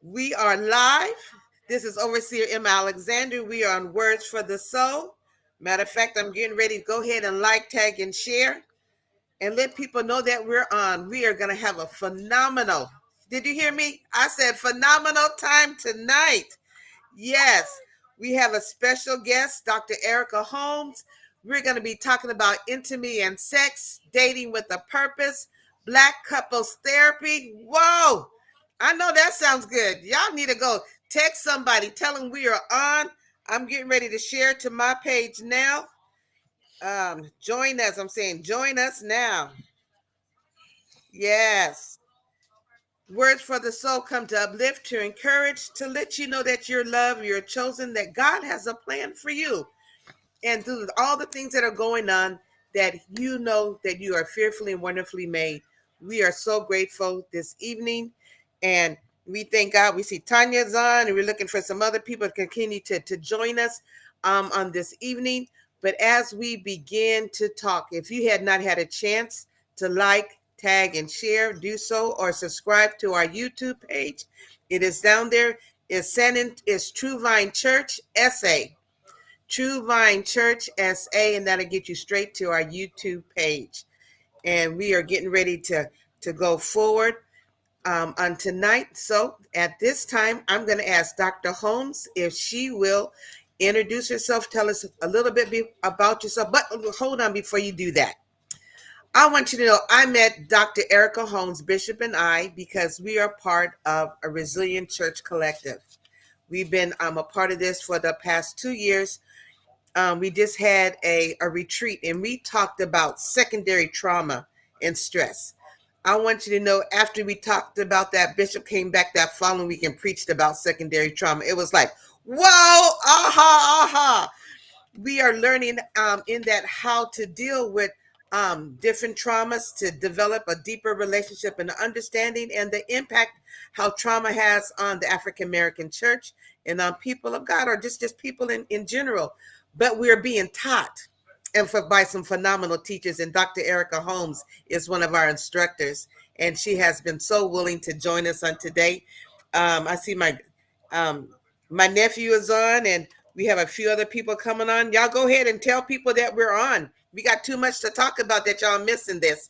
We are live. This is Overseer Emma Alexander. We are on Words for the Soul. Matter of fact, I'm getting ready to go ahead and like, tag, and share and let people know that we're on. We are going to have a phenomenal, did you hear me? I said phenomenal time tonight. Yes, we have a special guest, Dr. Erica Holmes. We're going to be talking about intimacy and sex, dating with a purpose, Black couples therapy. Whoa, I know that sounds good. Y'all need to go text somebody, tell them we are on. I'm getting ready to share to my page now. Join us. I'm saying join us now. Yes. Words for the soul come to uplift, to encourage, to let you know that you're loved, you're chosen, that God has a plan for you. And through all the things that are going on, that you know that you are fearfully and wonderfully made. We are so grateful this evening. And we thank God. We see Tanya's on, and we're looking for some other people to continue to join us on this evening. But as we begin to talk, if you had not had a chance to like, tag, and share, do so, or subscribe to our YouTube page. It is down there. It's True Vine Church SA. True Vine Church SA, and that'll get you straight to our YouTube page. And we are getting ready to go forward on tonight. So at this time, I'm going to ask Dr. Holmes if she will introduce herself, tell us a little bit about yourself. But hold on before you do that. I want you to know I met Dr. Erica Holmes, Bishop, and I because we are part of a Resilient Church Collective. We've been a part of this for the past 2 years. We just had a retreat, and we talked about secondary trauma and stress. I want you to know after we talked about that, Bishop came back that following week and preached about secondary trauma. It was like, whoa, aha, aha. We are learning in that how to deal with different traumas to develop a deeper relationship and understanding and the impact how trauma has on the African American church and on people of God or just people in general. But we're being taught and by some phenomenal teachers. And Dr. Erica Holmes is one of our instructors, and she has been so willing to join us on today. I see um, my nephew is on, and we have a few other people coming on. Y'all go ahead and tell people that we're on. We got too much to talk about that y'all missing this.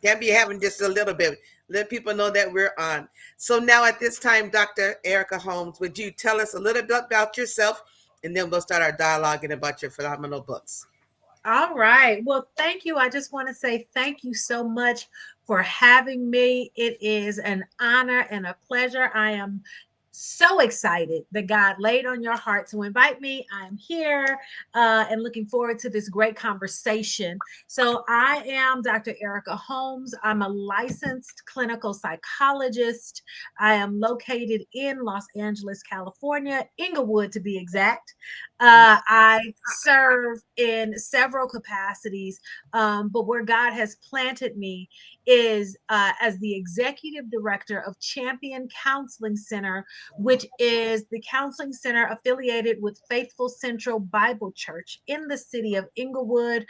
Can't be having just a little bit. Let people know that we're on. So now at this time, Dr. Erica Holmes, would you tell us a little bit about yourself, and then we'll start our dialoguing about your phenomenal books. All right. Well, thank you. I just want to say thank you so much for having me. It is an honor and a pleasure. I am so excited that God laid on your heart to invite me. I'm here and looking forward to this great conversation. So, I am Dr. Erica Holmes. I'm a licensed clinical psychologist. I am located in Los Angeles, California, Inglewood to be exact. I serve in several capacities, but where God has planted me is as the executive director of Champion Counseling Center, which is the counseling center affiliated with Faithful Central Bible Church in the city of Inglewood.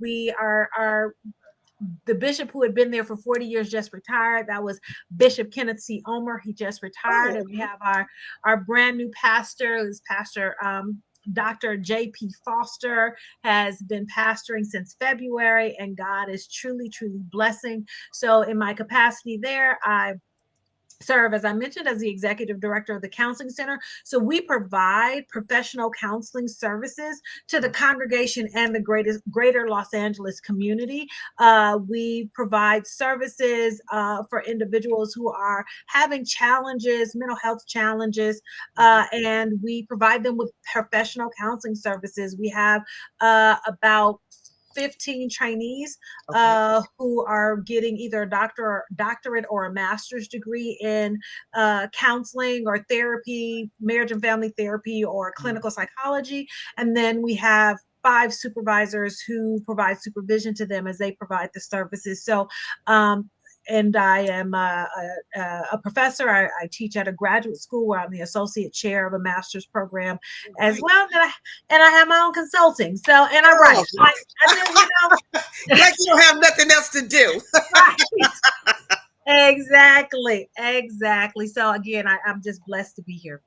We are the bishop who had been there for 40 years just retired. That was Bishop Kenneth C. Omer. He just retired. And we have our brand new pastor, who's Pastor Dr. J.P. Foster, has been pastoring since February, and God is truly, truly blessing. So in my capacity there, I serve, as I mentioned, as the executive director of the counseling center. So we provide professional counseling services to the congregation and the greater Los Angeles community. We provide services for individuals who are having challenges, mental health challenges, and we provide them with professional counseling services. We have about 15 trainees who are getting either a doctorate or a master's degree in counseling or therapy, marriage and family therapy, or clinical psychology. And then we have 5 supervisors who provide supervision to them as they provide the services. So and I am a professor. I teach at a graduate school where I'm the associate chair of a master's program as well. And I have my own consulting. So, and I write. I do, Like you don't have nothing else to do. Right. Exactly. So again, I'm just blessed to be here.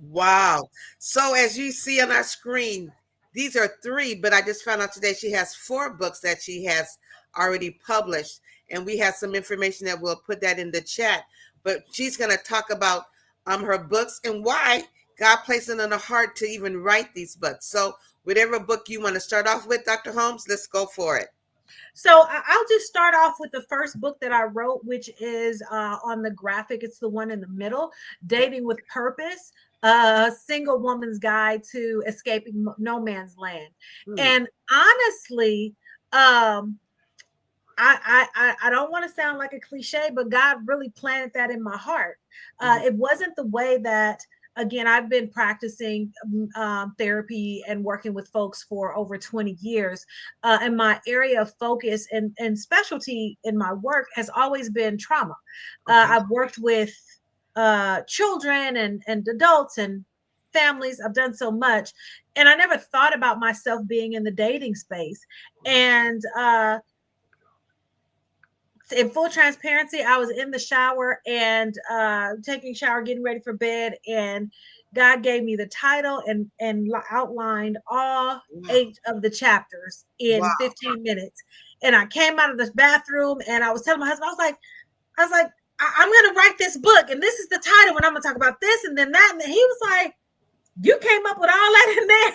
Wow. So as you see on our screen, these are three, but I just found out today she has four books that she has already published. And we have some information that we'll put that in the chat. But she's going to talk about her books and why God placed it on her heart to even write these books. So whatever book you want to start off with, Dr. Holmes, let's go for it. So I'll just start off with the first book that I wrote, which is on the graphic. It's the one in the middle, Dating with Purpose, a single woman's guide to escaping no man's land. Hmm. And honestly, um, I don't want to sound like a cliche, but God really planted that in my heart. Mhm. It wasn't the way that, again, I've been practicing therapy and working with folks for over 20 years. And my area of focus and specialty in my work has always been trauma. Okay. I've worked with children and adults and families. I've done so much. And I never thought about myself being in the dating space. And in full transparency, I was in the shower and taking a shower, getting ready for bed, and God gave me the title and outlined all Wow. 8 of the chapters in Wow. 15 minutes. And I came out of this bathroom and I was telling my husband, I was like, I'm gonna write this book, and this is the title, and I'm gonna talk about this and then that. And then he was like, "You came up with all that in there."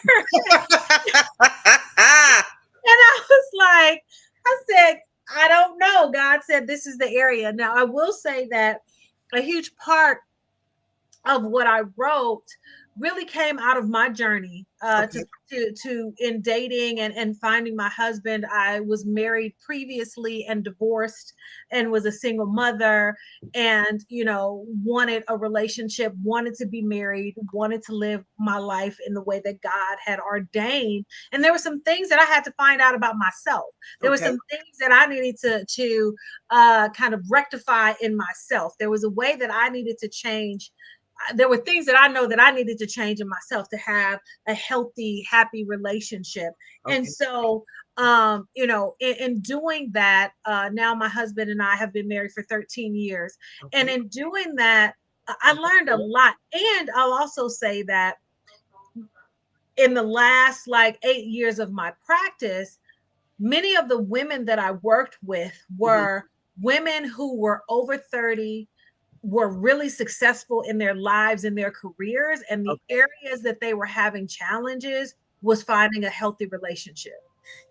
And I was like, I said, I don't know. God said this is the area. Now, I will say that a huge part of what I wrote really came out of my journey Okay. to in dating and finding my husband. I was married previously and divorced and was a single mother, and wanted a relationship, wanted to be married, wanted to live my life in the way that God had ordained. And there were some things that I had to find out about myself. There were Okay. some things that I needed to kind of rectify in myself. There was a way that I needed to change. There were things that I know that I needed to change in myself to have a healthy, happy relationship. And Okay. so, in doing that, now my husband and I have been married for 13 years. And Okay. in doing that, I learned a lot. And I'll also say that in the last like 8 years of my practice, many of the women that I worked with Mhm. were women who were over 30, were really successful in their lives and their careers, and the Okay. areas that they were having challenges was finding a healthy relationship.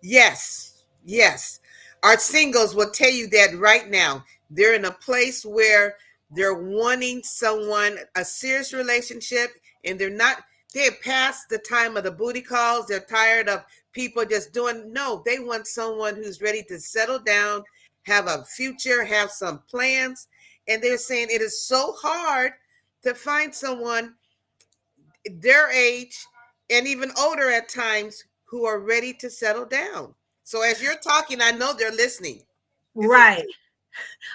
Yes, yes. Our singles will tell you that right now. They're in a place where they're wanting someone, a serious relationship, and they have passed the time of the booty calls. They're tired of people just doing, no, they want someone who's ready to settle down, have a future, have some plans. And they're saying it is so hard to find someone their age and even older at times who are ready to settle down. So as you're talking, I know they're listening. This is Right.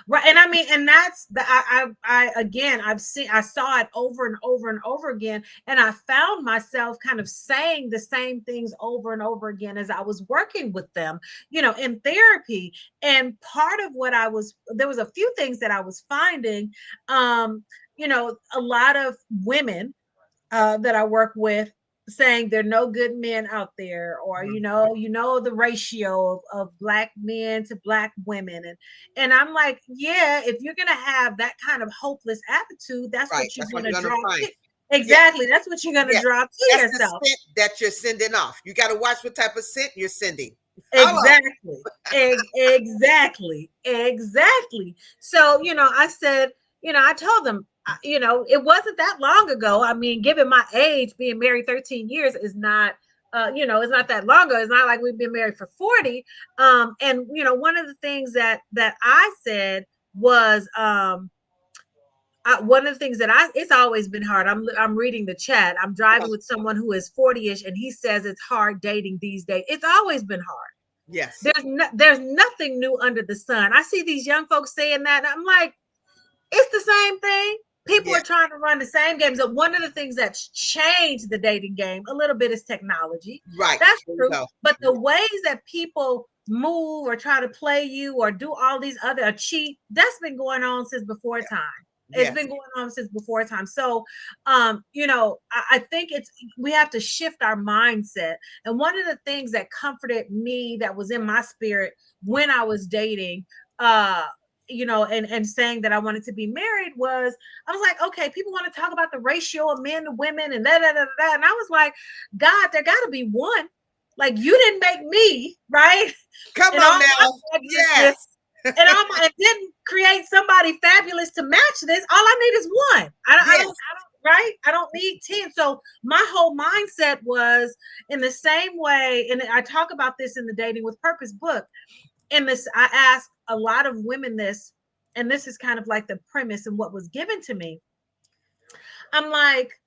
Right. And I mean, and that's the I again I saw it over and over and over again. And I found myself kind of saying the same things over and over again as I was working with them, in therapy. And part of what there was a few things that I was finding. A lot of women that I work with saying there are no good men out there, or the ratio of black men to black women, and I'm like, yeah, if you're gonna have that kind of hopeless attitude, that's right. what you're That's what gonna you're going draw to find. to. Yeah, Exactly, that's what you're gonna yeah. draw to That's the yourself. scent that you're sending off. You got to watch what type of scent you're sending. Hello. Exactly. Exactly. So, I said, I told them, it wasn't that long ago. I mean, given my age, being married 13 years is not, it's not that long ago. It's not like we've been married for 40. And one of the things that I said was, one of the things that it's always been hard. I'm reading the chat. I'm Uh-huh. driving with someone who is 40ish, and he says it's hard dating these days. It's always been hard. Yes. There's nothing new under the sun. I see these young folks saying that, and I'm like, it's the same thing. People Yeah. are trying to run the same games. So one of the things that's changed the dating game a little bit is technology. Right. That's There you true. go. But the ways that people move or try to play you or do all these other or cheat. That's been going on since before time. It's Yes. been going on since before time. So, I think we have to shift our mindset. And one of the things that comforted me that was in my spirit when I was dating, and saying that I wanted to be married was, I was like, okay, people want to talk about the ratio of men to women and that. And I was like, God, there got to be one. Like, you didn't make me, right? Come And on all now. my Yes. and didn't create somebody fabulous to match this. All I need is one. I don't, right? I don't need 10. So my whole mindset was in the same way, and I talk about this in the Dating with Purpose book. In this, I ask a lot of women this, and this is kind of like the premise and what was given to me. I'm like,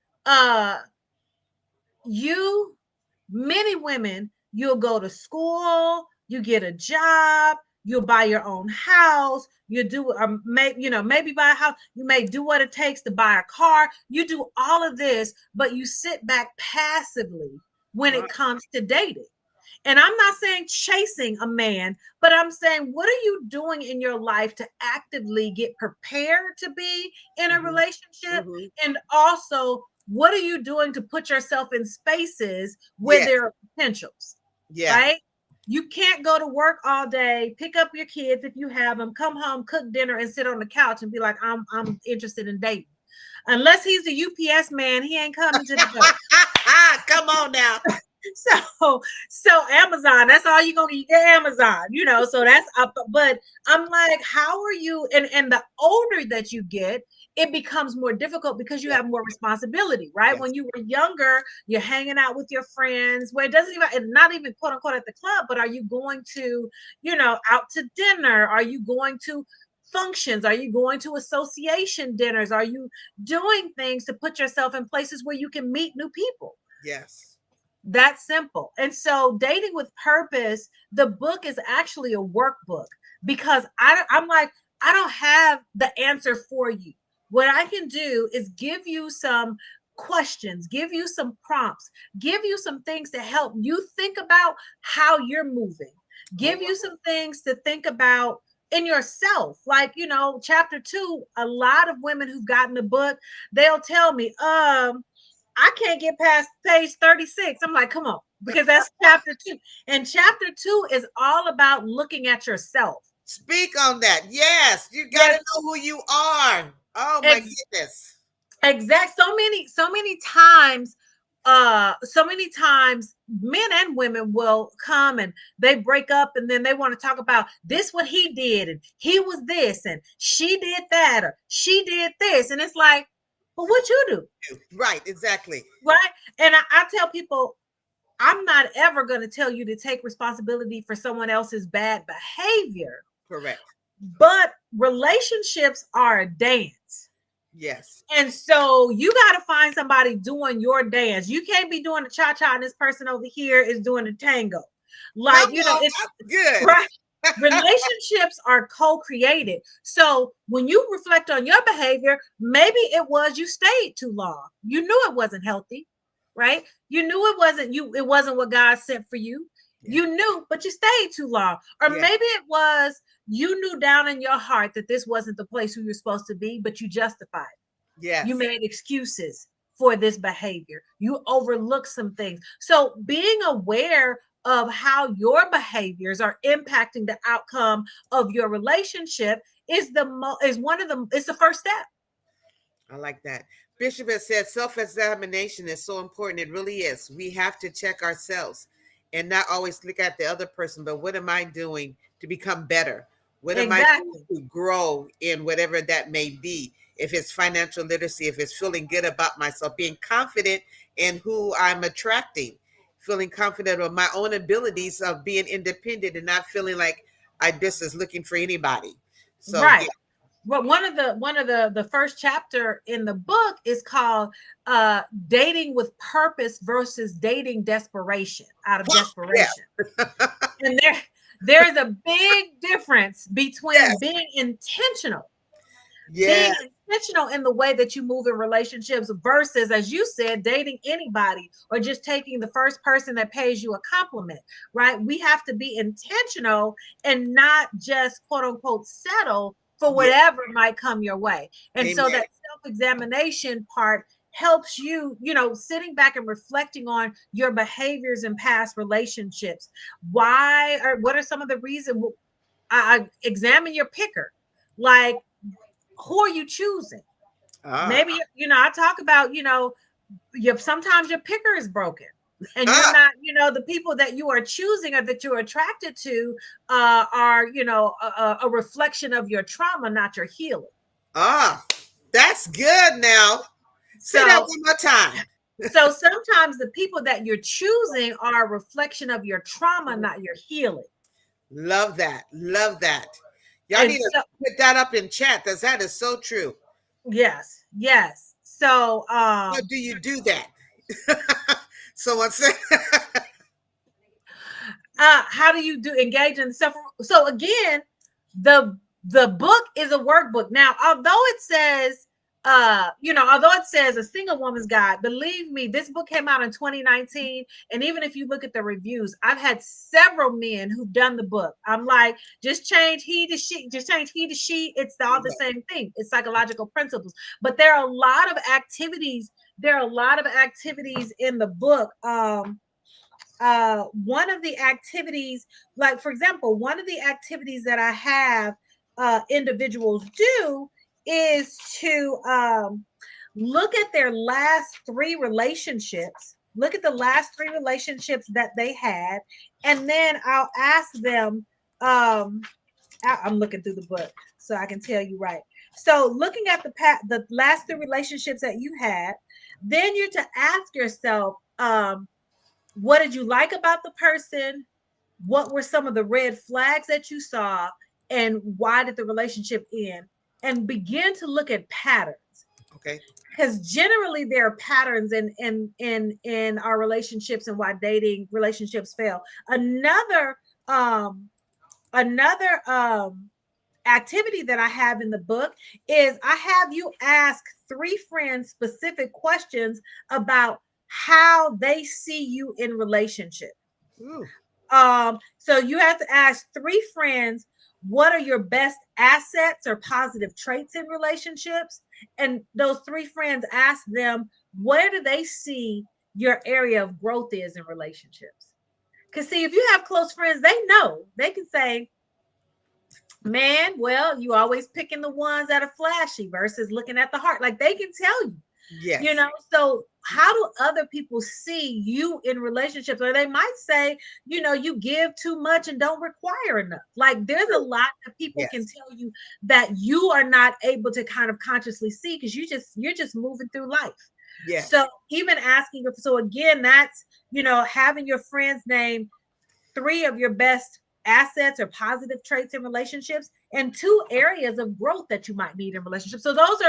many women, you'll go to school, you get a job, you'll buy your own house, you do maybe buy a house, you may do what it takes to buy a car, you do all of this, but you sit back passively when it comes to dating. And I'm not saying chasing a man, but I'm saying, what are you doing in your life to actively get prepared to be in a relationship? And also, what are you doing to put yourself in spaces where there are potentials? Yeah. Right? You can't go to work all day, pick up your kids if you have them, come home, cook dinner, and sit on the couch and be like, I'm interested in dating. Unless he's the UPS man, he ain't coming to the door. Come on now. So Amazon, that's all you're gonna get, Amazon, so that's up. But I'm like, how are you? And the older that you get, it becomes more difficult because you have more responsibility, right? Yes. When you were younger, you're hanging out with your friends where it doesn't even, not even quote unquote at the club, but are you going to, out to dinner? Are you going to functions? Are you going to association dinners? Are you doing things to put yourself in places where you can meet new people? Yes. That's simple. And so Dating with Purpose, the book is actually a workbook because I'm like, I don't have the answer for you. What I can do is give you some questions, give you some prompts, give you some things to help you think about how you're moving, give you some things to think about in yourself. Like, chapter 2, a lot of women who've gotten the book, they'll tell me, I can't get past page 36. I'm like, come on, because that's chapter 2. And chapter 2 is all about looking at yourself. Speak on that. Yes. You got to know who you are. Oh my goodness. Exact. So many times, men and women will come and they break up and then they want to talk about this, what he did, and he was this, and she did that, or she did this. And it's like, but what you do? Right, exactly. Right. And I tell people, I'm not ever going to tell you to take responsibility for someone else's bad behavior. Correct. But relationships are a dance. Yes. And so you got to find somebody doing your dance. You can't be doing the cha-cha and this person over here is doing the tango. Like, it's good. Right. Relationships are co-created. So when you reflect on your behavior, maybe it was you stayed too long. You knew it wasn't healthy, right? You knew it wasn't what God sent for you. Yeah. You knew, but you stayed too long. Or maybe it was you knew down in your heart that this wasn't the place where you're supposed to be, but you justified. Yes. You made excuses for this behavior. You overlooked some things. So being aware of how your behaviors are impacting the outcome of your relationship is the first step. I like that. Bishop has said self-examination is so important. It really is. We have to check ourselves and not always look at the other person, but what am I doing to become better? What am I doing to grow in whatever that may be? If it's financial literacy, if it's feeling good about myself, being confident in who I'm attracting, feeling confident of my own abilities of being independent and not feeling like I just is looking for anybody. So, right. Yeah. But one of the first chapter in the book is called Dating with Purpose versus Dating Desperation, out of desperation. Yeah. And there's a big difference between being intentional. Being intentional in the way that you move in relationships versus, as you said, dating anybody or just taking the first person that pays you a compliment, right? We have to be intentional and not just quote unquote settle for Yeah. whatever might come your way. And so Amen. that self-examination part helps you, sitting back and reflecting on your behaviors in past relationships. Why or what are some of the reasons? I examine your picker. Like, who are you choosing? Ah. Maybe, I talk about, sometimes your picker is broken and you're Ah. not, the people that you are choosing or that you're attracted to are, a reflection of your trauma, not your healing. Ah. That's good now. Say that So, one more time. so sometimes the people that you're choosing are a reflection of your trauma, not your healing. Love that. Love that. Y'all And need to so, put that up in chat because that is so true. yes, yes. So, How do you do that? Someone said, how do you do engage in self? So again, the book is a workbook. Now, although it says a single woman's guide, believe me, this book came out in 2019. And even if you look at the reviews, I've had several men who've done the book. I'm like, just change he to she, just change he to she. It's all the same thing. It's psychological principles. But there are a lot of activities. There are a lot of activities in the book. One of the activities, like for example, one of the activities that I have individuals do is to look at their last three relationships, look at the last three relationships that they had, and then I'll ask them. I'm looking through the book so I can tell you right. So looking at the last three relationships that you had, then you're to ask yourself, what did you like about the person? What were some of the red flags that you saw? And why did the relationship end? And begin to look at patterns. okay. Because generally there are patterns in our relationships and why dating relationships fail. Another activity that I have in the book is I have you ask three friends specific questions about how they see you in relationship. Ooh. So you have to ask three friends, what are your best assets or positive traits in relationships? And those three friends ask them, where do they see your area of growth is in relationships? Because see, if you have close friends, they know, they can say, man, well, you always picking the ones that are flashy versus looking at the heart. Like they can tell you, Yes. So how do other people see you in relationships? Or they might say, you give too much and don't require enough. Like there's a lot that people can Yes. tell you that you are not able to kind of consciously see because you're just moving through life. Yes. So even asking, so again, that's having your friends name three of your best assets or positive traits in relationships and two areas of growth that you might need in relationships. So those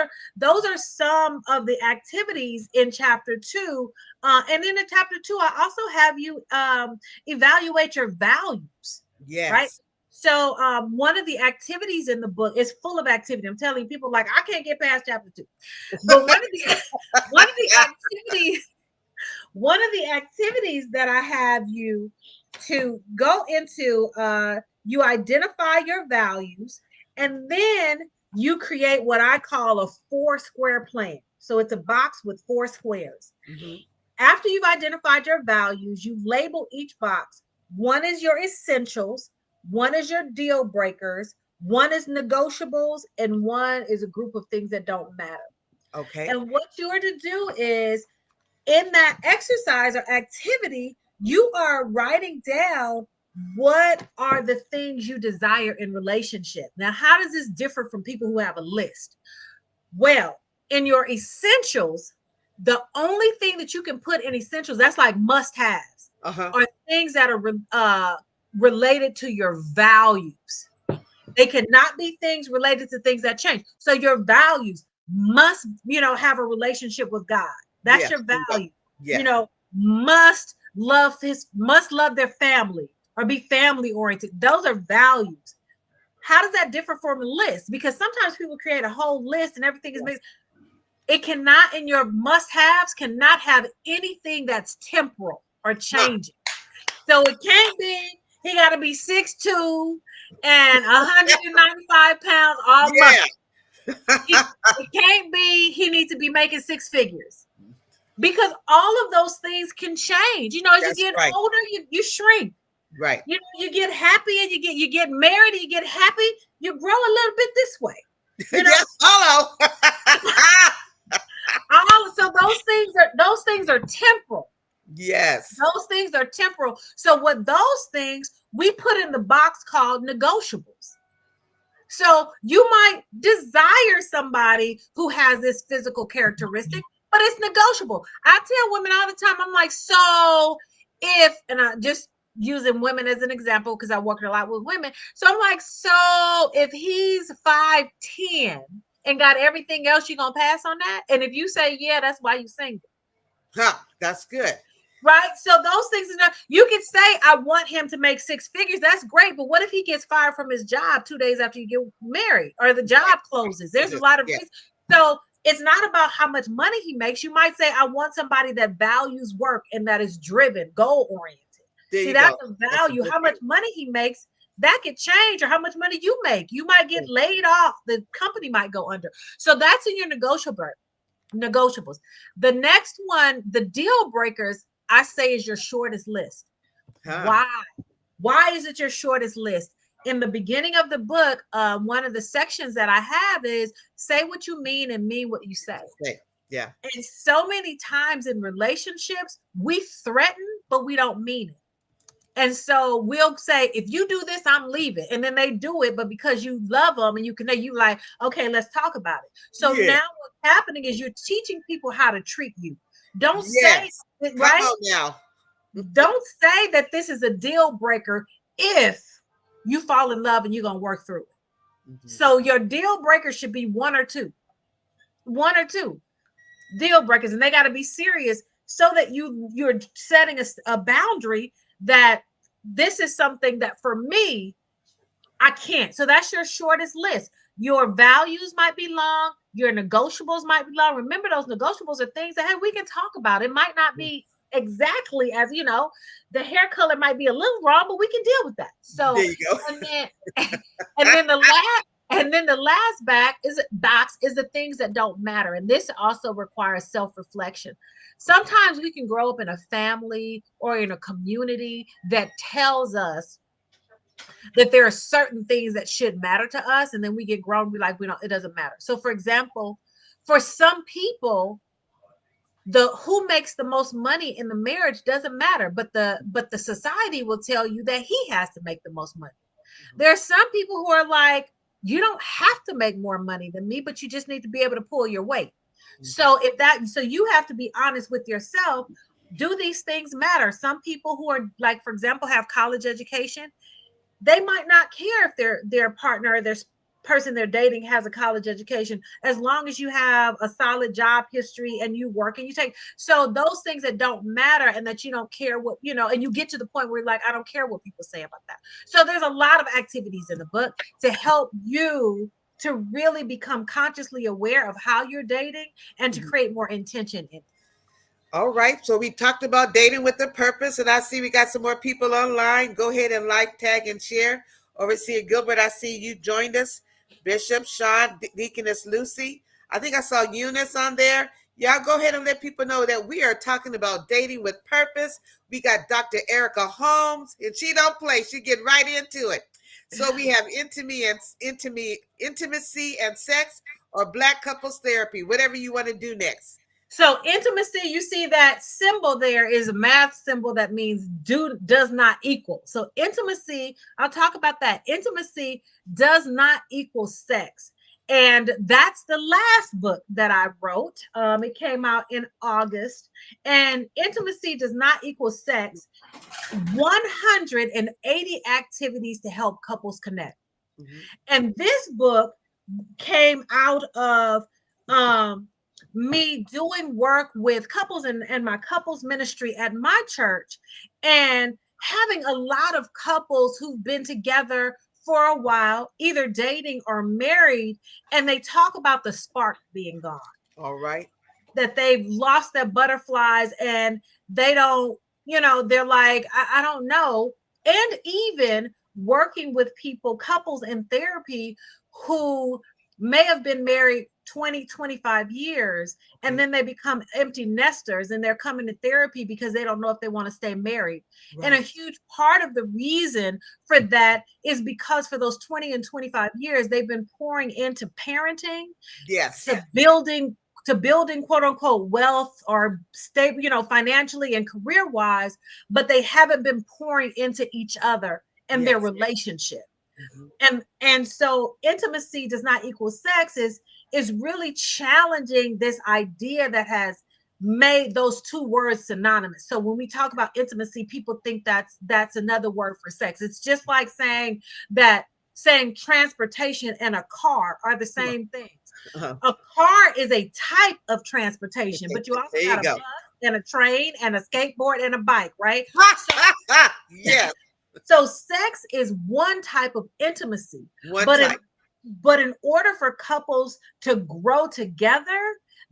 are some of the activities in chapter 2. And then in chapter 2, I also have you evaluate your values, right? Yes. So one of the activities in the book is full of activity. I'm telling you, people like, I can't get past chapter 2. But one of the activities that I have you to go into, you identify your values, and then you create what I call a 4-square plan. So it's a box with 4 squares. Mm-hmm. After you've identified your values, you label each box. One is your essentials, one is your deal breakers, one is negotiables, and one is a group of things that don't matter. Okay. And what you are to do is in that exercise or activity, you are writing down what are the things you desire in relationship. Now, how does this differ from people who have a list? Well, in your essentials, the only thing that you can put in essentials, that's like must-haves, Uh-huh. are things that are related to your values. They cannot be things related to things that change. So your values must, have a relationship with God. That's Yes. your value. Yes. Must love their family or be family oriented. Those are values. how does that differ from a list? Because sometimes people create a whole list and everything is mixed. It cannot, in your must-haves, cannot have anything that's temporal or changing. So it can't be, he got to be 6'2" and 195 pounds, all muscle. It can't be, he needs to be making six figures. Because all of those things can change. You know, as That's you get right. older, you shrink. Right. You know, you get happy and you get married and you get happy, you grow a little bit this way. You know? Yes, hello. So those things are temporal. Yes. Those things are temporal. So what those things we put in the box called negotiables. So you might desire somebody who has this physical characteristic, but it's negotiable. I tell women all the time, I'm like, so if, and I just using women as an example because I work a lot with women. So I'm like, so if he's 5'10" and got everything else, you gonna pass on that? And if you say yeah, that's why you single. Huh, that's good. Right. So those things are not, you can say, I want him to make six figures. That's great. But what if he gets fired from his job 2 days after you get married or the job closes? There's a lot of reasons. So it's not about how much money he makes. You might say, I want somebody that values work and that is driven, goal oriented. See, that's a value. How much money he makes, that could change, or how much money you make. You might get laid off. The company might go under. So that's in your negotiables. The next one, the deal breakers, I say is your shortest list. Why? Why is it your shortest list? In the beginning of the book, one of the sections that I have is say what you mean and mean what you say. Yeah. And so many times in relationships, we threaten, but we don't mean it. And so we'll say, if you do this, I'm leaving. And then they do it, but because you love them and you like, okay, let's talk about it. So now what's happening is you're teaching people how to treat you. Don't say, right? Come on now. Don't say that this is a deal breaker if you fall in love and you're going to work through it. Mm-hmm. So your deal breaker should be one or two deal breakers, and they got to be serious so that you're setting a boundary that this is something that for me, I can't. So that's your shortest list. Your values might be long. Your negotiables might be long. Remember, those negotiables are things that, hey, we can talk about. It might not be exactly as, the hair color might be a little wrong, but we can deal with that. So there you go. And then the last box is the things that don't matter. And this also requires self-reflection. Sometimes we can grow up in a family or in a community that tells us that there are certain things that should matter to us. And then we get grown, we're like, it doesn't matter. So for example, for some people, who makes the most money in the marriage doesn't matter, but the society will tell you that he has to make the most money. There are some people who are like, you don't have to make more money than me, but you just need to be able to pull your weight. So so you have to be honest with yourself. Do these things matter? Some people who are like, for example, have college education, they might not care if their partner or their person they're dating has a college education, as long as you have a solid job history and you work and you take. So those things that don't matter and that you don't care what, and you get to the point where you're like, I don't care what people say about that. So there's a lot of activities in the book to help you to really become consciously aware of how you're dating and to create more intention in it. All right. So we talked about dating with a purpose, and I see we got some more people online. Go ahead and like, tag, and share. Overseer Gilbert, I see you joined us. Bishop Sean, Deaconess Lucy. I think I saw Eunice on there. Y'all go ahead and let people know that we are talking about dating with purpose. We got Dr. Erica Holmes, and she don't play. She get right into it. So we have intimacy and sex, or Black couples therapy, whatever you want to do next. So intimacy, you see that symbol there is a math symbol that means does not equal. So intimacy, I'll talk about that. Intimacy does not equal sex. And that's the last book that I wrote. It came out in August. And intimacy does not equal sex. 180 activities to help couples connect. Mm-hmm. And this book came out of me doing work with couples and my couples ministry at my church, and having a lot of couples who've been together for a while, either dating or married, and they talk about the spark being gone, All right. that they've lost their butterflies and they don't, they're like, I don't know. And even working with people, couples in therapy who may have been married 20, 25 years, and then they become empty nesters and they're coming to therapy because they don't know if they want to stay married. Right. And a huge part of the reason for that is because for those 20 and 25 years, they've been pouring into parenting, Yes. to building quote unquote wealth or stable, financially and career wise, but they haven't been pouring into each other and their relationship. And so intimacy does not equal sex is really challenging this idea that has made those two words synonymous. So when we talk about intimacy, people think that's another word for sex. It's just like saying transportation and a car are the same things. A car is a type of transportation, but you also got a bus and a train and a skateboard and a bike, right? Yes. So sex is one type of intimacy, but in order for couples to grow together,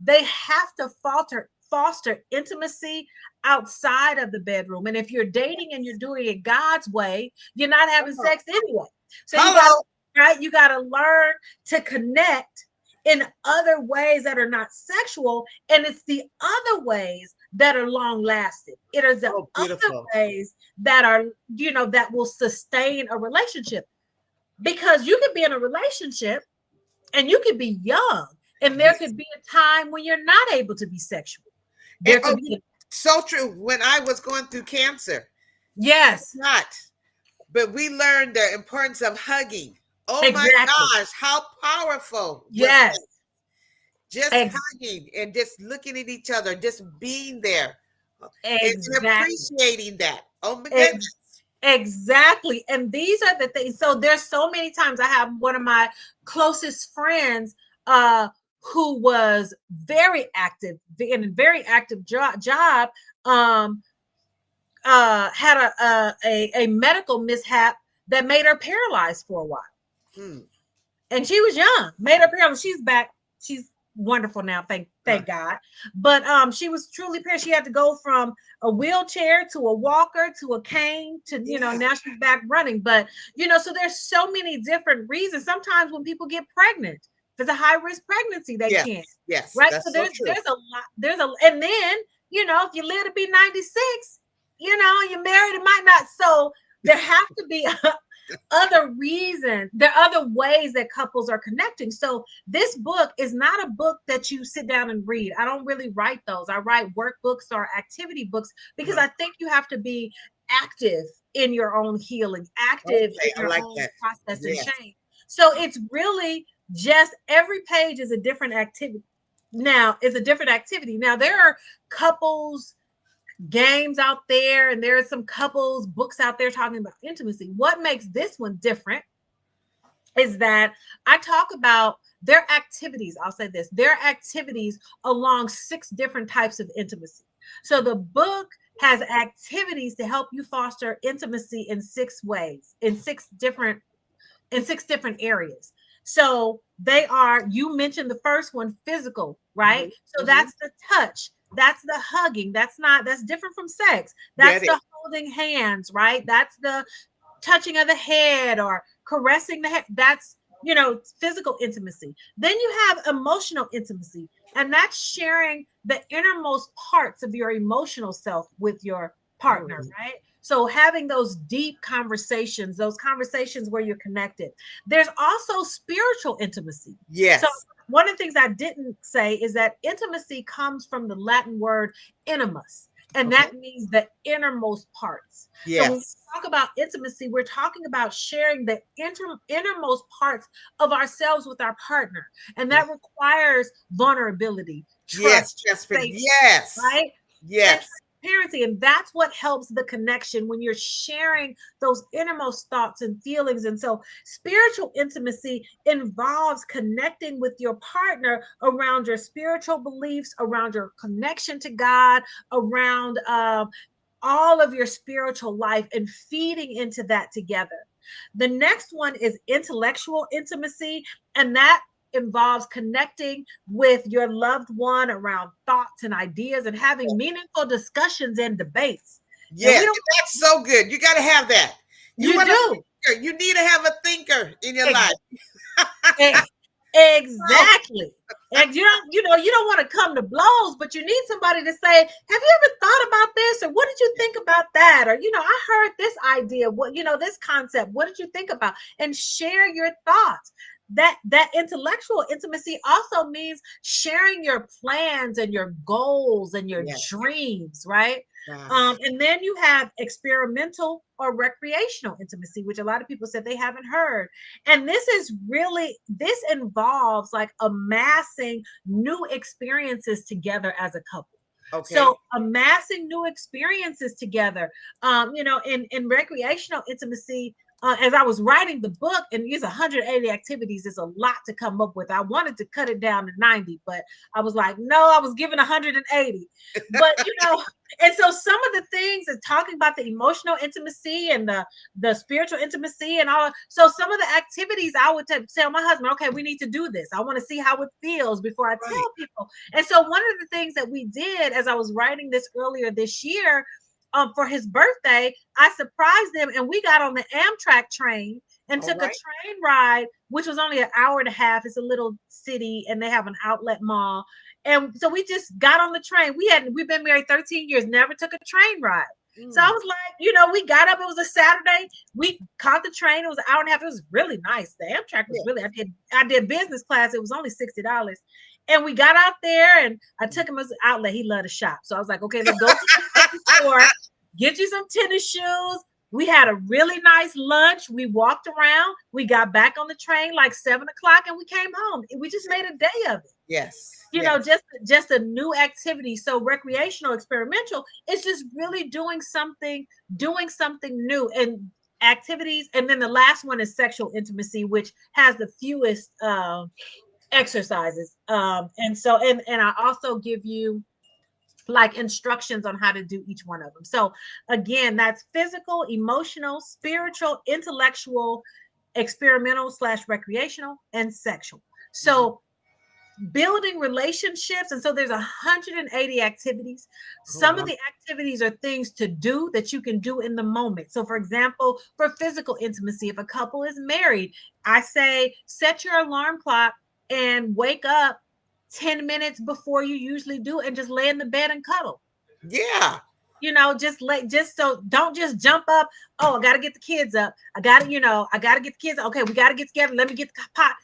they have to foster intimacy outside of the bedroom. And if you're dating and you're doing it God's way, you're not having sex anyway. So you got to learn to connect in other ways that are not sexual, and it's the other ways that are long lasting. It is the other ways that are, that will sustain a relationship. Because you could be in a relationship and you could be young, and there could be a time when you're not able to be sexual. There could be so true. When I was going through cancer, yes, but we learned the importance of hugging. Oh my gosh, how powerful! Yes, just hugging and just looking at each other, just being there, and appreciating that. Oh my goodness. Exactly. And these are the things. So there's so many times I have one of my closest friends who was very active in a very active job, had a medical mishap that made her paralyzed for a while. And she was young, made her paralyzed. She's back. She's wonderful now, thank God. But she was truly paralyzed. She had to go from a wheelchair to a walker to a cane to now she's back running. But so there's so many different reasons. Sometimes when people get pregnant, there's a high risk pregnancy, they can't. Yes. Right. So there's a lot. And then if you live to be 96, you're married, it might not. So there have to be other reasons. There are other ways that couples are connecting. So this book is not a book that you sit down and read. I don't really write those. I write workbooks or activity books because I think you have to be active in your own healing, active in your own process and change. So it's really just every page is a different activity. Now there are couples games out there, and there are some couples books out there talking about intimacy. What makes this one different is that I talk about their activities. I'll say this, their activities along 6 different types of intimacy. So the book has activities to help you foster intimacy in 6 ways, in 6 different areas. So they are, you mentioned the first one, physical, right? So that's the touch. That's the hugging. That's different from sex. That's the holding hands, right? That's the touching of the head or caressing the head. That's, physical intimacy. Then you have emotional intimacy, and that's sharing the innermost parts of your emotional self with your partner, right? So having those deep conversations, those conversations where you're connected. There's also spiritual intimacy. Yes. So one of the things I didn't say is that intimacy comes from the Latin word inimus, and that means the innermost parts. Yes. So when we talk about intimacy, we're talking about sharing the innermost parts of ourselves with our partner, and that requires vulnerability, trust, safety, right? Yes. Transparency, and that's what helps the connection when you're sharing those innermost thoughts and feelings. And so spiritual intimacy involves connecting with your partner around your spiritual beliefs, around your connection to God, around all of your spiritual life, and feeding into that together. The next one is intellectual intimacy, and that involves connecting with your loved one around thoughts and ideas and having meaningful discussions and debates. And Yes, we and don't, that's so good. You got to have that. You you want a do. thinker. You need to have a thinker in your life. Ex- Oh, Exactly. And you don't want to come to blows, but you need somebody to say, have you ever thought about this? Or what did you think about that? Or, I heard this idea, this concept. What did you think about? And share your thoughts. That intellectual intimacy also means sharing your plans and your goals and your yes. dreams, right? Yes. And then you have experimental or recreational intimacy, which a lot of people said they haven't heard. And this involves like amassing new experiences together as a couple. Okay. So amassing new experiences together, in recreational intimacy, as I was writing the book, and it's 180 activities, it's a lot to come up with. I wanted to cut it down to 90, but I was like, no, I was given 180. But and so some of the things is talking about the emotional intimacy and the spiritual intimacy and all. So some of the activities I would tell my husband, okay, we need to do this. I want to see how it feels before I Right. tell people. And so one of the things that we did as I was writing this earlier this year, for his birthday, I surprised him and we got on the Amtrak train and All took a right. train ride, which was only an hour and a half. It's a little city and they have an outlet mall. And so we just got on the train. We've been married 13 years, never took a train ride. So I Mm. was like, we got up. It was a Saturday. We caught the train. It was an hour and a half. It was really nice. The Amtrak was Yeah. really. I did business class. It was only $60, and we got out there. And I took him as an outlet. He loved to shop, so I was like, okay, let's go to the store, get you some tennis shoes. We had a really nice lunch. We walked around. We got back on the train like 7 o'clock, and we came home. We just made a day of it. Yes. Yes. Just a new activity. So recreational experimental is just really doing something new and activities. And then the last one is sexual intimacy, which has the fewest exercises. And I also give you like instructions on how to do each one of them. So again, that's physical, emotional, spiritual, intellectual, experimental / recreational, and sexual. Mhm. So building relationships, and so there's 180 activities. Oh, Some of wow. the activities are things to do that you can do in the moment. So for example, for physical intimacy, if a couple is married, I say set your alarm clock and wake up 10 minutes before you usually do and just lay in the bed and cuddle. Yeah. Just so don't just jump up. Oh, I gotta get the kids up. I gotta get the kids. Okay, we gotta get together. Let me get the pot.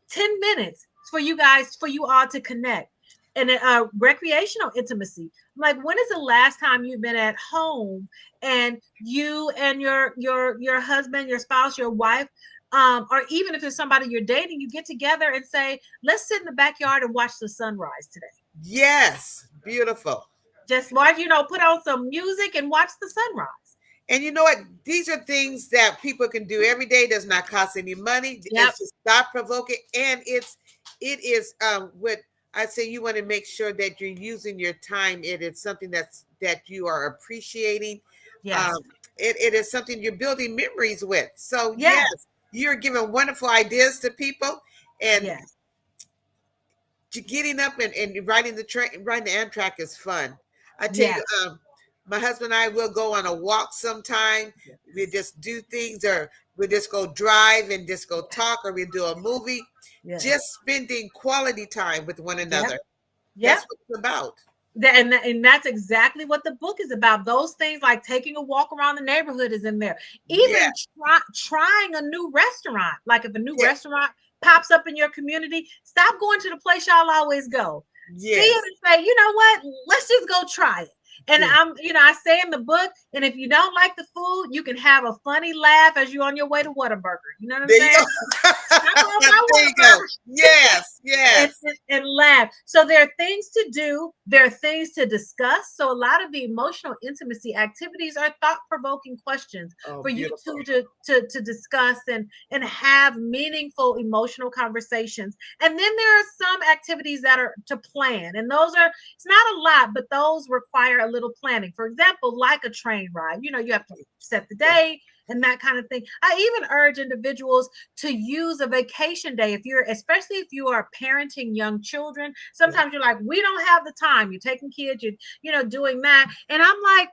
10 minutes for you all to connect. And recreational intimacy, like when is the last time you've been at home and you and your husband, your spouse, your wife, or even if it's somebody you're dating, you get together and say, let's sit in the backyard and watch the sunrise today. Yes. Beautiful. Just watch, put on some music and watch the sunrise. And you know what? These are things that people can do every day. Does not cost any money. Yep. It's just thought provoking, and it is what I say. You want to make sure that you're using your time. It is something that you are appreciating. Um, Yes. it is something you're building memories with. So Yes. yes, you're giving wonderful ideas to people, and Yes. getting up and riding the train, riding the Amtrak is fun. I tell you, Yes. my husband and I will go on a walk sometime. We Yes. just do things, or we just go drive and just go talk, or we do a movie. Yes. Just spending quality time with one Yep. another. That's Yep. what it's about. And that's exactly what the book is about. Those things like taking a walk around the neighborhood is in there. Yeah, Even trying a new restaurant. Like if a new yes, restaurant pops up in your community, stop going to the place y'all always go. See it yes, and say, you know what? Let's just go try it. And yeah. I say in the book, and if you don't like the food, you can have a funny laugh as you're on your way to Whataburger. You know what I'm There you saying? go. Stop on my There you go. Whataburger Yes, and, yes. and laugh. So there are things to do, there are things to discuss. So a lot of the emotional intimacy activities are thought-provoking questions Oh, for you beautiful. to discuss and have meaningful emotional conversations. And then there are some activities that are to plan. And those are, it's not a lot, but those require a little planning. For example, like a train ride, you have to set the Yeah. day, and that kind of thing. I even urge individuals to use a vacation day especially if you are parenting young children. Yeah. Sometimes you're like, we don't have the time. You're taking kids, you're doing that. And I'm like,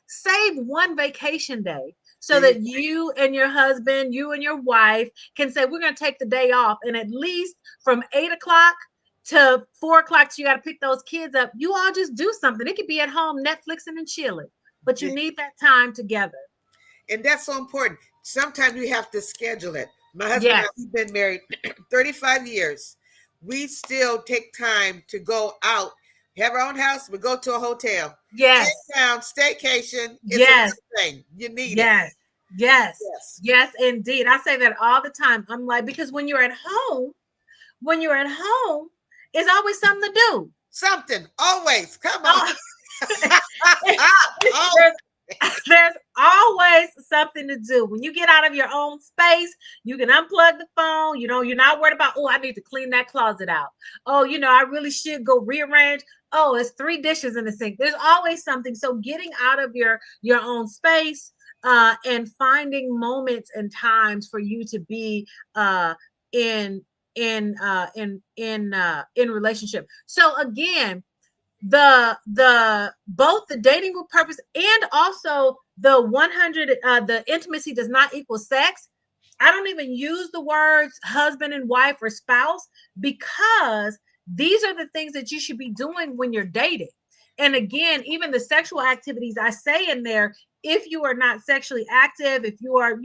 save one vacation day so There that you and your husband, you and your wife can say, we're going to take the day off. And at least from 8 o'clock to 4 o'clock, so you got to pick those kids up. You all just do something. It could be at home, Netflixing and chilling, but you you- need that time together. and that's so important. Sometimes you have to schedule it. My husband and I, Yes, we've been married 35 years. We still take time to go out, have our own house, we go to a hotel. Sit yes, down, staycation. It's a yes, good thing. You need it. yes, yes, Yes. yes, indeed. I say that all the time. I'm like, because when you're at home, it's always something to do. Something. Always. Come on. Oh, Oh, there's, there's always something to do. When you get out of your own space, you can unplug the phone. You're not worried about, oh, I need to clean that closet out. Oh, I really should go rearrange. Oh, it's 3 dishes in the sink. There's always something. So getting out of your own space and finding moments and times for you to be in in relationship. So again, the both the dating with purpose and also the 100 the intimacy does not equal sex. I don't even use the words husband and wife or spouse, because these are the things that you should be doing when you're dating. And again, even the sexual activities I say in there, if you are not sexually active, if you are,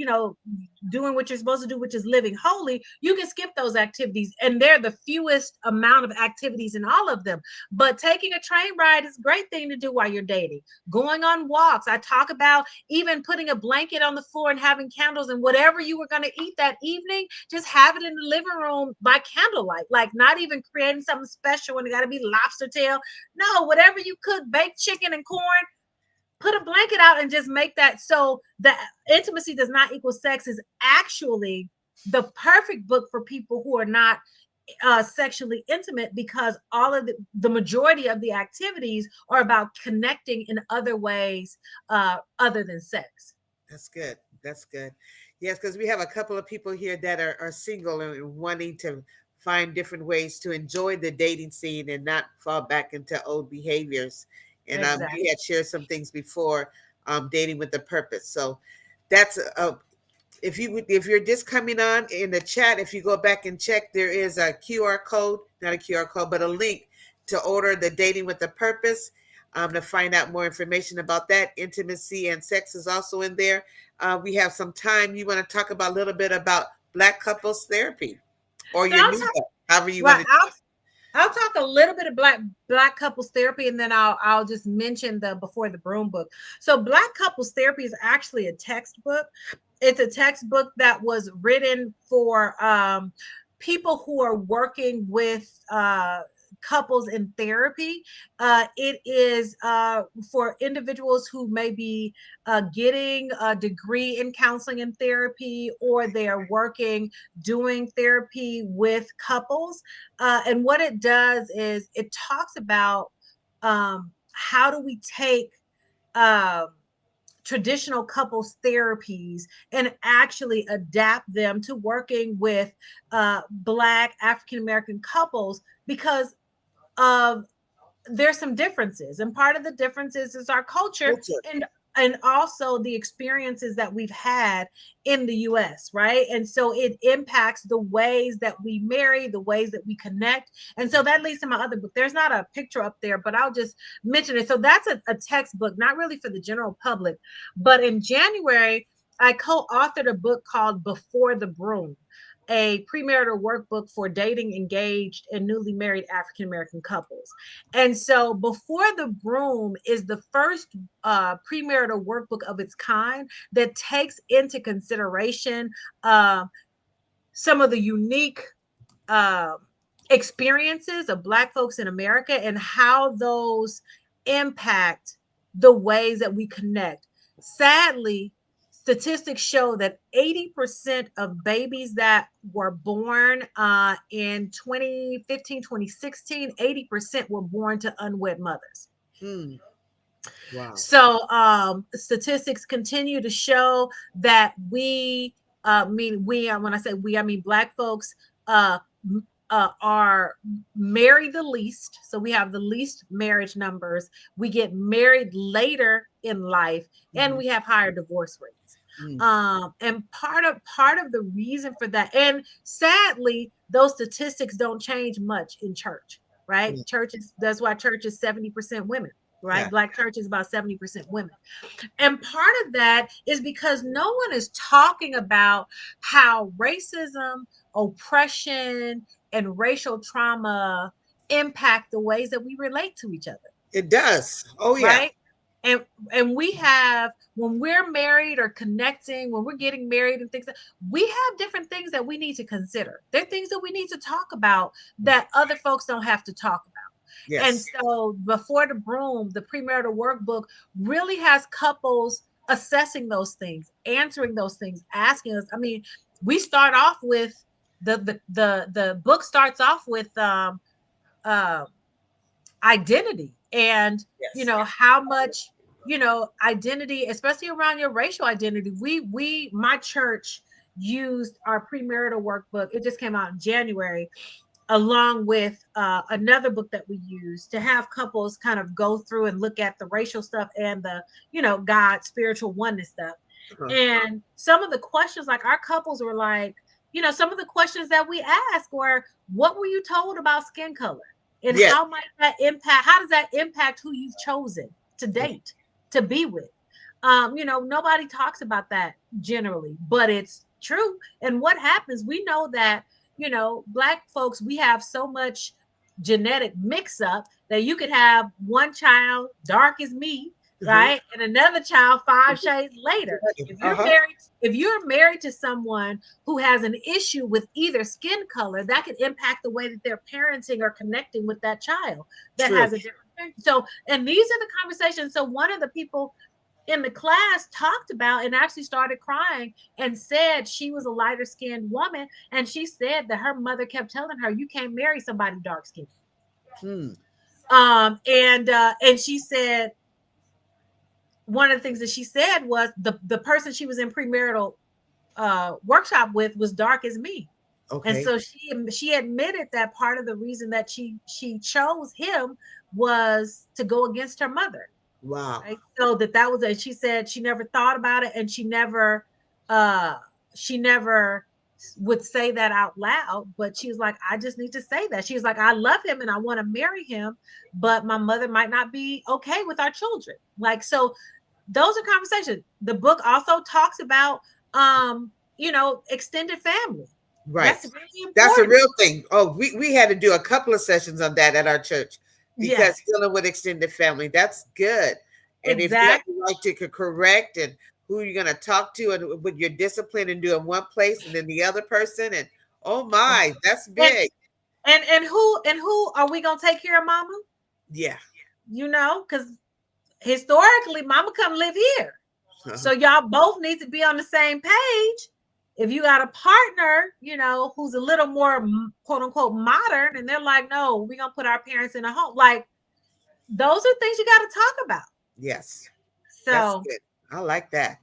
doing what you're supposed to do, which is living holy, you can skip those activities. And they're the fewest amount of activities in all of them. But taking a train ride is a great thing to do while you're dating. Going on walks. I talk about even putting a blanket on the floor and having candles, and whatever you were going to eat that evening, just have it in the living room by candlelight. Like, not even creating something special when it got to be lobster tail. No, whatever you cook, baked chicken and corn, put a blanket out and just make that. So the intimacy does not equal sex is actually the perfect book for people who are not sexually intimate, because all of the majority of the activities are about connecting in other ways other than sex. that's good. That's good. Yes, because we have a couple of people here that are single and wanting to find different ways to enjoy the dating scene and not fall back into old behaviors. And Exactly. you had shared some things before, dating with a purpose. So that's if you're just coming on in the chat, if you go back and check, there is a QR code, not a QR code, but a link to order the Dating with a Purpose. To find out more information about that, intimacy and sex is also in there. We have some time. You want to talk about a little bit about Black couples therapy, or So your new book, however you want well, to. I'll talk a little bit of black couples therapy, and then I'll just mention the Before the Broom book. So Black couples therapy is actually a textbook. It's a textbook that was written for people who are working with couples in therapy. It is for individuals who may be getting a degree in counseling and therapy, or they are working doing therapy with couples. And what it does is it talks about how do we take um, traditional couples therapies and actually adapt them to working with Black African American couples, because of there's some differences, and part of the differences is our culture, Culture. and also the experiences that we've had in the US, right? And so it impacts the ways that we marry, the ways that we connect. And so that leads to my other book. There's not a picture up there, but I'll just mention it. So that's a textbook, not really for the general public. But in January, I co-authored a book called Before the Broom, a premarital workbook for dating, engaged, and newly married African American couples. And so Before the Broom is the first premarital workbook of its kind that takes into consideration uh, some of the unique uh, experiences of Black folks in America and how those impact the ways that we connect. Sadly, statistics show that 80% of babies that were born in 2015, 2016, 80% were born to unwed mothers. Hmm. Wow. So statistics continue to show that when I say we, I mean Black folks uh, are married the least. So we have the least marriage numbers. We get married later in life, and Mhm. we have higher divorce rates. Mm. And part of the reason for that, and sadly, those statistics don't change much in church, right? Mm. Churches, that's why church is 70% women, right? Yeah. Black church is about 70% women. And part of that is because no one is talking about how racism, oppression, and racial trauma impact the ways that we relate to each other, It does. Oh yeah. right? And we have, when we're married or connecting, when we're getting married and things, we have different things that we need to consider. There are things that we need to talk about that other folks don't have to talk about. And Yes. so Before the Broom, the premarital workbook really has couples assessing those things, answering those things, asking us. I mean, we start off with the book starts off with uh, identity, and Yes. how much identity, especially around your racial identity. We My church used our premarital workbook. It just came out in January, along with another book that we use to have couples kind of go through and look at the racial stuff and the God spiritual oneness stuff. Uh-huh. And some of the questions, like, our couples were like, some of the questions that we asked were, what were you told about skin color, and Yes. how does that impact who you've chosen to date, to be with? Nobody talks about that generally, but it's true. And what happens, we know that Black folks, we have so much genetic mix up that you could have one child dark as me, Uh-huh. right, and another child 5 shades later. if you're Uh-huh. married if you're married to someone who has an issue with either skin color, that could impact the way that they're parenting or connecting with that child that True. has a different thing. So, and these are the conversations. So one of the people in the class talked about and actually started crying and said she was a lighter skinned woman, and she said that her mother kept telling her, you can't marry somebody dark skinned. Hmm. And she said, one of the things that she said was, the person she was in premarital workshop with was dark as me. And Okay. so she admitted that part of the reason that she chose him was to go against her mother. Wow. Right? So that was it. She said she never thought about it, and uh she never would say that out loud, but she was like, I just need to say that. She was like, I love him and I want to marry him, but my mother might not be okay with our children. Like, so those are conversations. The book also talks about extended family. Right. That's really That's a important. real thing. Oh, we had to do a couple of sessions on that at our church because Yes, dealing with extended family, that's good. And if you have exactly. the right to correct and who you're going to talk to and with your discipline and do in one place and then the other person, and oh my, that's And big. and who are we gonna take care of, mama? Yeah. Because historically, mama come live here. So y'all both need to be on the same page. If you got a partner, who's a little more quote unquote modern, and they're like, no, we're gonna put our parents in a home. Like, those are things you got to talk about. Yes. That's So good. I like that.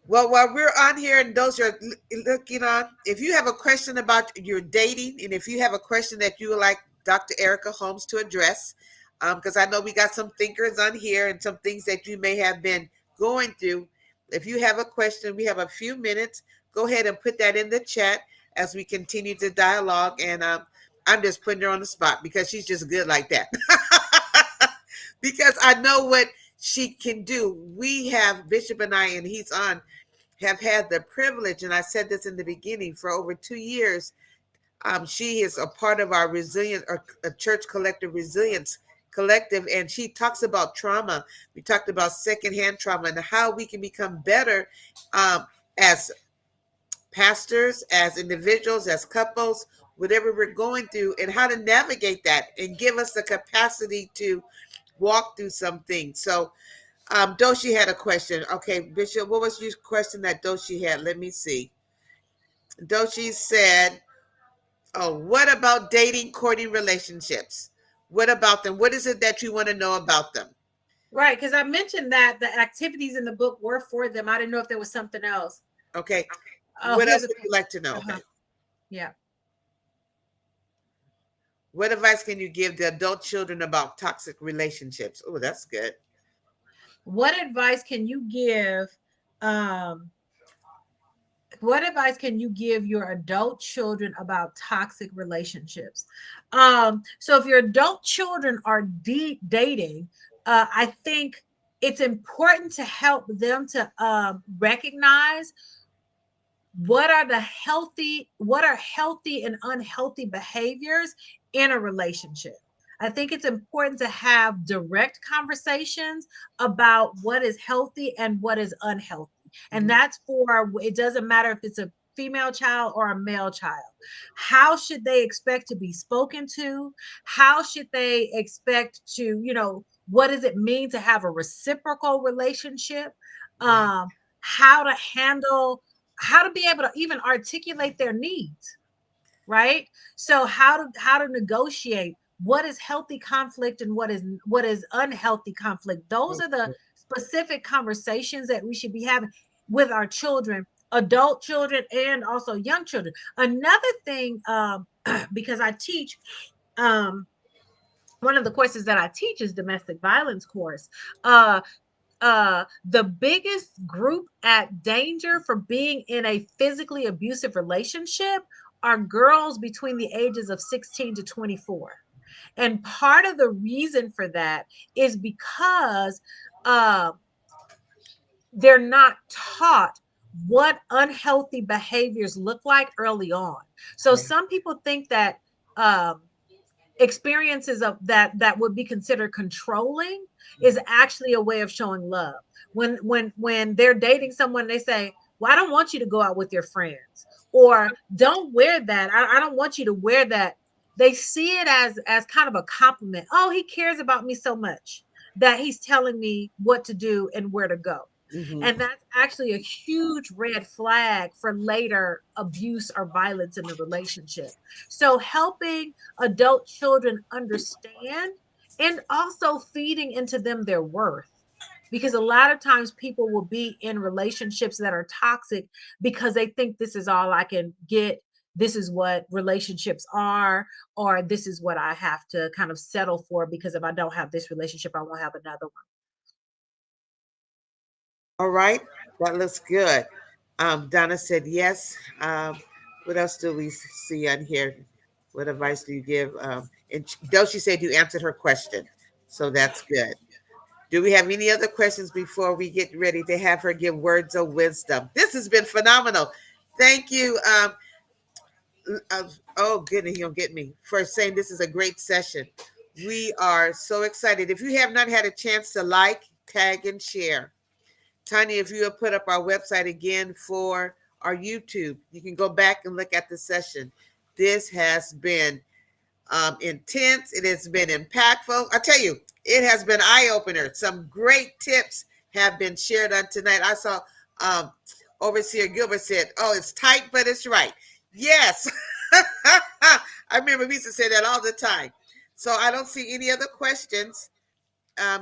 Well, while we're on here and those are looking on, if you have a question about your dating and if you have a question that you would like Dr. Erica Holmes to address, because I know we got some thinkers on here and some things that you may have been going through. If you have a question, we have a few minutes. Go ahead and put that in the chat as we continue to dialogue. And I'm just putting her on the spot because she's just good like that. Because I know what she can do. We have Bishop and I, and he's on, have had the privilege, and I said this in the beginning, for over 2 years. She is a part of our resilience, or a church collective resilience collective, and she talks about trauma. We talked about secondhand trauma and how we can become better as pastors, as individuals, as couples, whatever we're going through, and how to navigate that and give us the capacity to walk through some things. So Doshi had a question. Okay, Bishop, what was your question that Doshi had? Let me see. Doshi said, oh, what about dating, courting relationships? What about them? What is it that you want to know about them? Right, because I mentioned that the activities in the book were for them. I didn't know if there was something else. Okay. What Here's else a would you like to know? uh-huh. Okay. Yeah. What advice can you give the adult children about toxic relationships? Oh, that's good. What advice can you give? Um, what advice can you give your adult children about toxic relationships? So if your adult children are dating, I think it's important to help them to recognize what are healthy and unhealthy behaviors in a relationship. I think it's important to have direct conversations about what is healthy and what is unhealthy. And Mhm. that's for, it doesn't matter if it's a female child or a male child. How should they expect to be spoken to? How should they expect to, what does it mean to have a reciprocal relationship? Yeah. Um, how to handle, how to be able to even articulate their needs, right? So how to negotiate what is healthy conflict and what is unhealthy conflict. Those are the specific conversations that we should be having with our children, adult children, and also young children. Another thing, because I teach, um, one of the courses that I teach is domestic violence course. The biggest group at danger for being in a physically abusive relationship are girls between the ages of 16 to 24. And part of the reason for that is because uh, they're not taught what unhealthy behaviors look like early on. So Yeah. some people think that um, experiences of that would be considered controlling is actually a way of showing love. When they're dating someone, they say, well, I don't want you to go out with your friends, or don't wear that. I don't want you to wear that. They see it as kind of a compliment. Oh, he cares about me so much that he's telling me what to do and where to go. Hmm. And that's actually a huge red flag for later abuse or violence in the relationship. So helping adult children understand, and also feeding into them their worth, because a lot of times people will be in relationships that are toxic because they think this is all I can get, this is what relationships are, or this is what I have to kind of settle for, because if I don't have this relationship I won't have another one. All right. That looks good. Donna said yes. What else do we see on here? What advice do you give? And Doshi said you answered her question. So that's good. Do we have any other questions before we get ready to have her give words of wisdom? This has been phenomenal. Thank you. Oh, goodness, you'll get me for saying this is a great session. We are so excited. If you have not had a chance to like, tag, and share, Tanya, if you have put up our website again for our YouTube, you can go back and look at the session. This has been intense. It has been impactful. I tell you, it has been eye-opener. Some great tips have been shared on tonight. I saw um, Overseer Gilbert said, oh, it's tight, but it's right. Yes. I remember we used to say that all the time. So I don't see any other questions.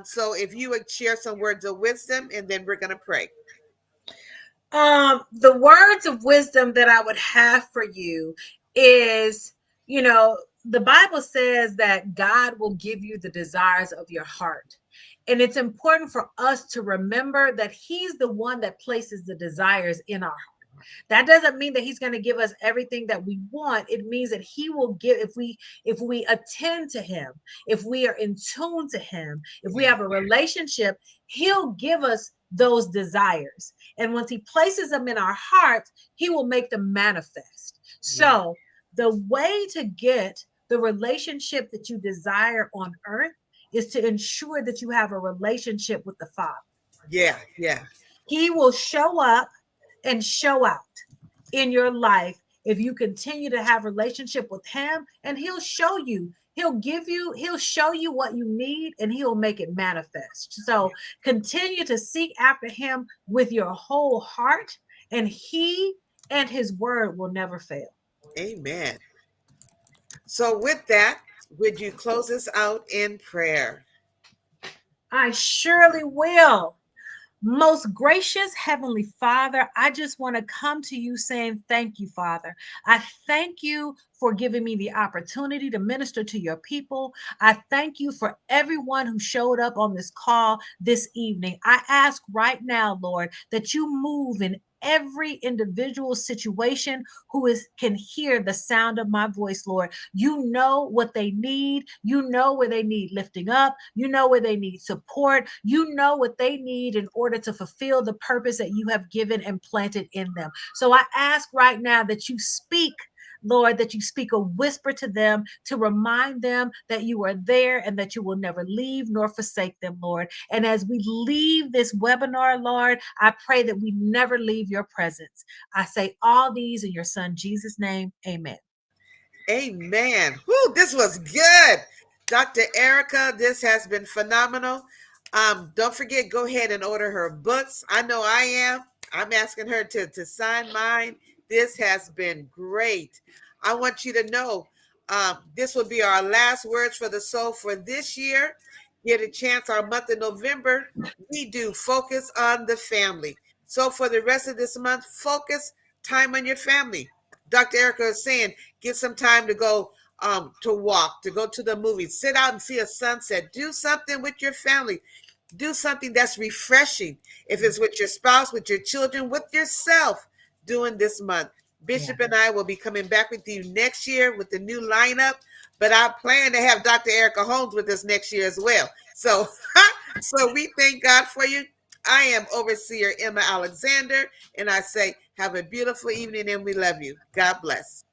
So if you would share some words of wisdom, and then we're going to pray. The words of wisdom that I would have for you is, the Bible says that God will give you the desires of your heart. And it's important for us to remember that He's the one that places the desires in our heart. That doesn't mean that He's going to give us everything that we want. It means that He will give, if we attend to Him, if we are in tune to Him, if we Yeah. have a relationship, He'll give us those desires. And once He places them in our hearts, He will make them manifest. Yeah. So the way to get the relationship that you desire on earth is to ensure that you have a relationship with the Father. Yeah. Yeah. He will show up and show out in your life if you continue to have relationship with Him, and He'll show you, he'll show you what you need, and He'll make it manifest. So continue to seek after Him with your whole heart, and He and His word will never fail. Amen. So with that, would you close us out in prayer? I surely will. Most gracious Heavenly Father, I just want to come to you saying thank you, Father. I thank you for giving me the opportunity to minister to your people. I thank you for everyone who showed up on this call this evening. I ask right now, Lord, that you move in every individual situation who is can hear the sound of my voice, Lord. You know what they need. You know where they need lifting up. You know where they need support. You know what they need in order to fulfill the purpose that you have given and planted in them. So I ask right now that you speak, Lord, that you speak a whisper to them to remind them that you are there and that you will never leave nor forsake them, Lord. And as we leave this webinar, Lord, I pray that we never leave your presence. I say all these in your son Jesus' name. Amen. Amen. Whew, this was good. Dr. Erica, this has been phenomenal. Don't forget, go ahead and order her books. I know I am. I'm asking her to sign mine. This has been great. I want you to know this will be our last words for the soul for this year. Get a chance, our month of November, we do focus on the family. So for the rest of this month, focus time on your family. Dr. Erica is saying, get some time to go to walk, to go to the movies, sit out and see a sunset, do something with your family, do something that's refreshing. If it's with your spouse, with your children, with yourself, doing this month. Bishop and I will be coming back with you next year with the new lineup, but I plan to have Dr. Erica Holmes with us next year as well. So, so we thank God for you. I am Overseer Emma Alexander, and I say, have a beautiful evening and we love you. God bless.